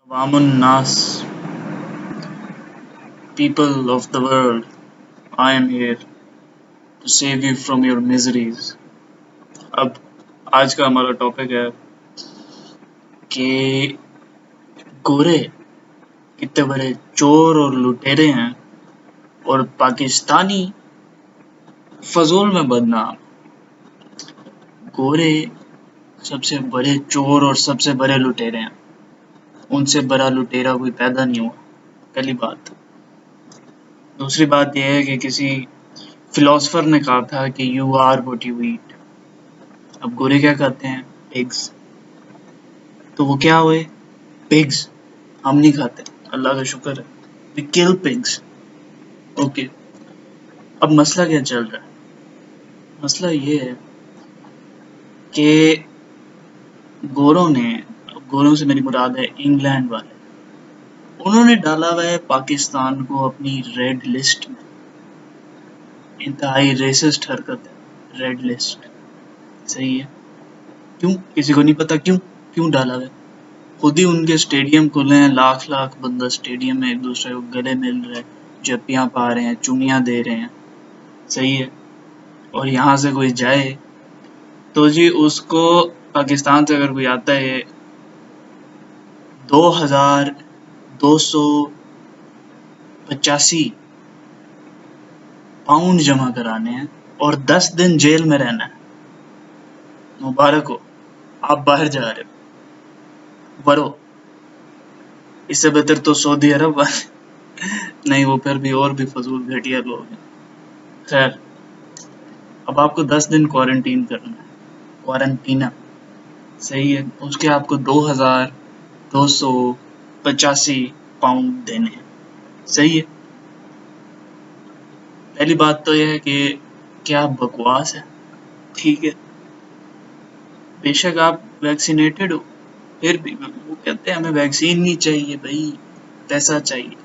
Awamun Nas, people of the world, I am here to save you from your miseries. अब आज का हमारा topic है कि गोरे कितने बड़े चोर और लुटेरे हैं और पाकिस्तानी फजूल में बदनाम। गोरे सबसे बड़े चोर और सबसे बड़े लुटेरे हैं, उनसे बड़ा लुटेरा कोई पैदा नहीं हुआ। पहली बात। दूसरी बात यह है कि किसी फिलोसफर ने कहा था कि you are what you eat. अब गोरे क्या कहते हैं? पिग्स। तो वो क्या हुए? पिग्स। हम नहीं खाते, अल्लाह का शुक्र है। We kill pigs. ओके। अब मसला क्या चल रहा है? मसला ये है कि गोरों से मेरी मुराद है इंग्लैंड वाले, उन्होंने डाला हुआ है पाकिस्तान को अपनी रेड लिस्ट में। इंतहाई रेसिस्ट हरकत है, रेड लिस्ट। सही है। क्यों? किसी को नहीं पता क्यों क्यों डाला हुआ है। खुद ही उनके स्टेडियम खुले हैं, लाख लाख बंदा स्टेडियम में एक दूसरे को गले मिल रहे हैं, जप्पियां पा रहे हैं, चुनियां दे रहे हैं। सही है। और यहाँ से कोई जाए तो जी उसको, पाकिस्तान से अगर कोई आता है, 2285 पाउंड जमा कराने हैं और 10 दिन जेल में रहना है। मुबारक हो, आप बाहर जा रहे हो। बरो, इससे बेहतर तो सऊदी अरब वाले नहीं, वो फिर भी और भी फजूल घटिया लोग हैं। खैर, अब आपको 10 दिन क्वारंटीन करना है, क्वारंटीना। सही है। उसके आपको 2285 पाउंड देने हैं। सही है। पहली बात तो यह है कि क्या बकवास है। ठीक है, बेशक आप वैक्सीनेटेड हो, फिर भी वो कहते हैं हमें वैक्सीन नहीं चाहिए भाई, पैसा चाहिए।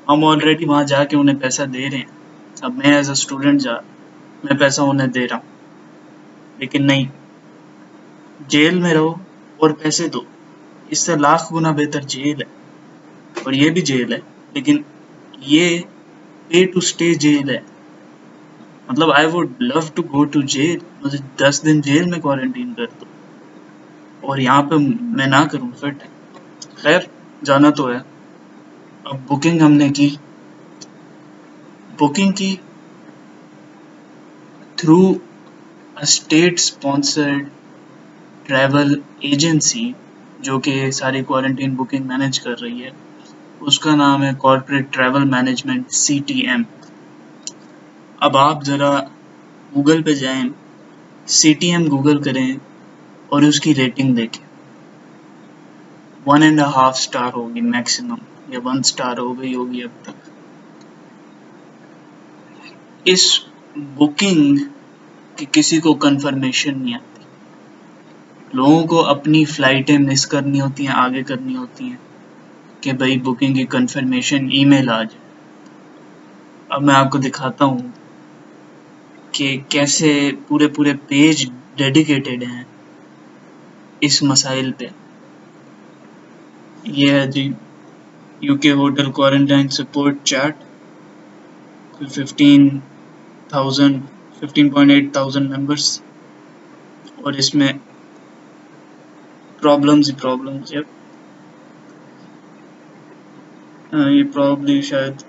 हम ऑलरेडी वहां जाके उन्हें पैसा दे रहे हैं। अब मैं एज अ स्टूडेंट मैं पैसा उन्हें दे रहा हूँ, लेकिन नहीं, जेल में रहो और पैसे दो। इससे लाख गुना बेहतर जेल है। और ये भी जेल है, लेकिन ये पे टू स्टे जेल है। मतलब I would love to go to jail, मुझे 10 दिन जेल में क्वारंटीन कर दो और यहाँ पे मैं ना करूँ, फिट है। खैर, जाना तो है। अब बुकिंग की through a state sponsored travel agency, जो कि सारी क्वारंटीन बुकिंग मैनेज कर रही है। उसका नाम है कॉर्पोरेट ट्रैवल मैनेजमेंट, CTM। अब आप ज़रा गूगल पे जाएं, CTM गूगल करें और उसकी रेटिंग देखें। 1.5 स्टार होगी मैक्सिमम, या 1 स्टार हो गई होगी अब तक। इस बुकिंग की किसी को कंफर्मेशन नहीं आती। लोगों को अपनी फ्लाइटें मिस करनी होती हैं, आगे करनी होती हैं कि भाई बुकिंग की कंफर्मेशन ईमेल आ जाए। अब मैं आपको दिखाता हूँ कि कैसे पूरे पूरे पेज डेडिकेटेड हैं इस मसाइल पे। ये है जी UK hotel quarantine support chat, 15,8 thousand members, और इसमें प्रॉब्लम्स ही प्रॉब्लम्स। ये प्रॉब्ली शायद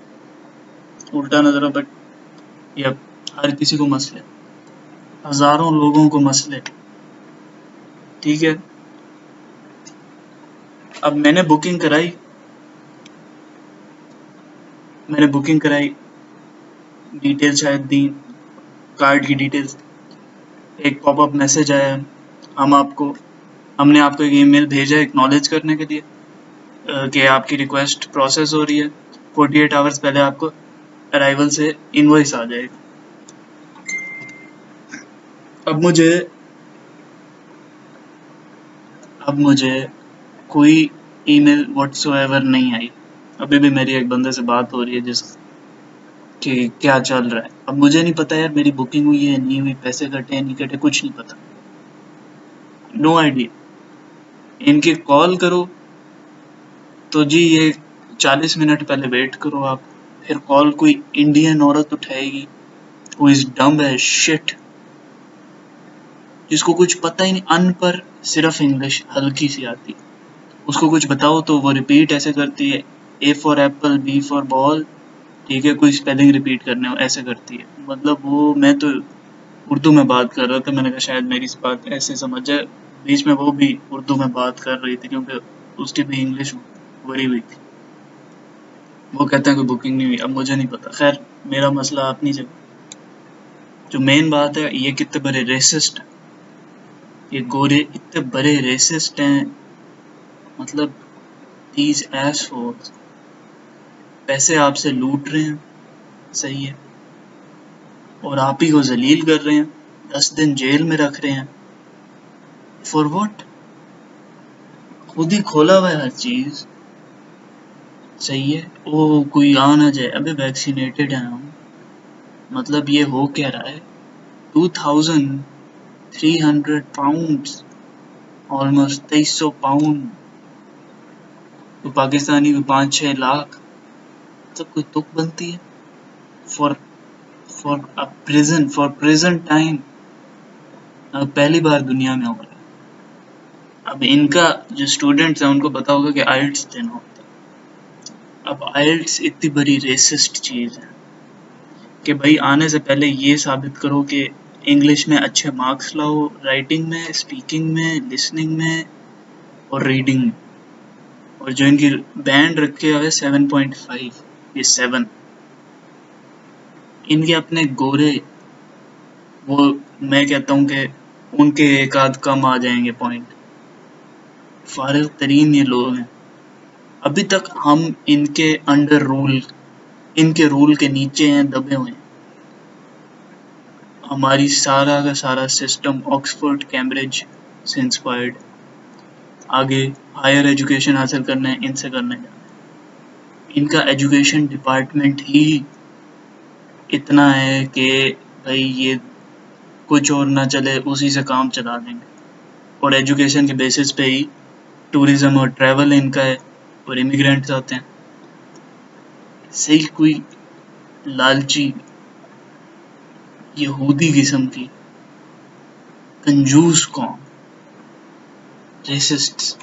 उल्टा नजर हो, बट यप, हर किसी को मसले, हजारों लोगों को मसले। ठीक है। अब मैंने बुकिंग कराई, डिटेल शायद दी, कार्ड की डिटेल्स। एक पॉपअप मैसेज आया, हमने आपको एक ईमेल भेजा एक्नॉलेज करने के लिए कि आपकी रिक्वेस्ट प्रोसेस हो रही है। 48 आवर्स पहले आपको अराइवल से इनवॉइस आ जाएगा। अब मुझे कोई ईमेल व्हाट्सोएवर नहीं आई। अभी भी मेरी एक बंदे से बात हो रही है जिस कि क्या चल रहा है। अब मुझे नहीं पता यार, मेरी बुकिंग हुई है नहीं हुई, पैसे कटे हैं नहीं कटे, कुछ नहीं पता। No idea. इनके कॉल करो तो जी ये 40 मिनट पहले वेट करो आप, फिर कॉल कोई इंडियन औरत उठाएगी who is dumb as shit, जिसको कुछ पता ही नहीं, अनपढ़, सिर्फ इंग्लिश हल्की सी आती, उसको कुछ बताओ तो वो रिपीट ऐसे करती है, A for Apple, B for ball, ठीक है, कोई स्पेलिंग रिपीट करने हो ऐसे करती है। मतलब वो, मैं तो उर्दू में बात कर रहा था, मैंने कहा शायद मेरी इस बात ऐसे समझ जाए, बीच में वो भी उर्दू में बात कर रही थी क्योंकि उसकी भी इंग्लिश वही हुई थी। वो कहते हैं कोई बुकिंग नहीं हुई, अब मुझे नहीं पता, खैर मेरा मसला अपनी जगह। जो मेन बात है, ये कितने बड़े रेसिस्ट, ये गोरे इतने बड़े रेसिस्ट हैं, मतलब these assholes पैसे आपसे लूट रहे हैं, सही है, और आप ही को जलील कर रहे हैं, 10 दिन जेल में रख रहे हैं, फॉर व्हाट? खुद ही खोला हुआ है हर चीज, सही है। ओ कोई आ ना जाए, अबे वैक्सीनेटेड है हम, मतलब ये हो क्या रहा है, 2300 पाउंड्स, ऑलमोस्ट 2300 पाउंड, तो पाकिस्तानी को 5-6 लाख, मतलब कोई तुक बनती है फॉर फॉर प्रेजेंट टाइम, पहली बार दुनिया में हो रहा है। अब इनका जो स्टूडेंट्स हैं उनको पता होगा कि आइल्ट्स देना होता है। अब आइल्ट्स इतनी बड़ी रेसिस्ट चीज़ है कि भाई आने से पहले ये साबित करो कि इंग्लिश में अच्छे मार्क्स लाओ, राइटिंग में, स्पीकिंग में, लिसनिंग में और रीडिंग में, और जो इनकी बैंड रखे हुए 7.5, ये 7, इनके अपने गोरे, वो मैं कहता हूँ कि उनके एक आध कम आ जाएंगे पॉइंट, फारिग तरीन ये लोग हैं। अभी तक हम इनके अंडर रूल, इनके रूल के नीचे हैं, दबे हुए हैं। हमारी सारा का सारा सिस्टम ऑक्सफोर्ड कैम्ब्रिज से इंस्पायर्ड, आगे हायर एजुकेशन हासिल करना है इनसे करने जाना है। इनका एजुकेशन डिपार्टमेंट ही इतना है कि भाई ये कुछ और ना चले उसी से काम चला देंगे, और एजुकेशन के बेसिस पे ही टूरिज्म और ट्रैवल इनका है, और इमिग्रेंट्स आते हैं। सही कोई लालची यहूदी किस्म की कंजूस कौम, रेसिस्ट्स।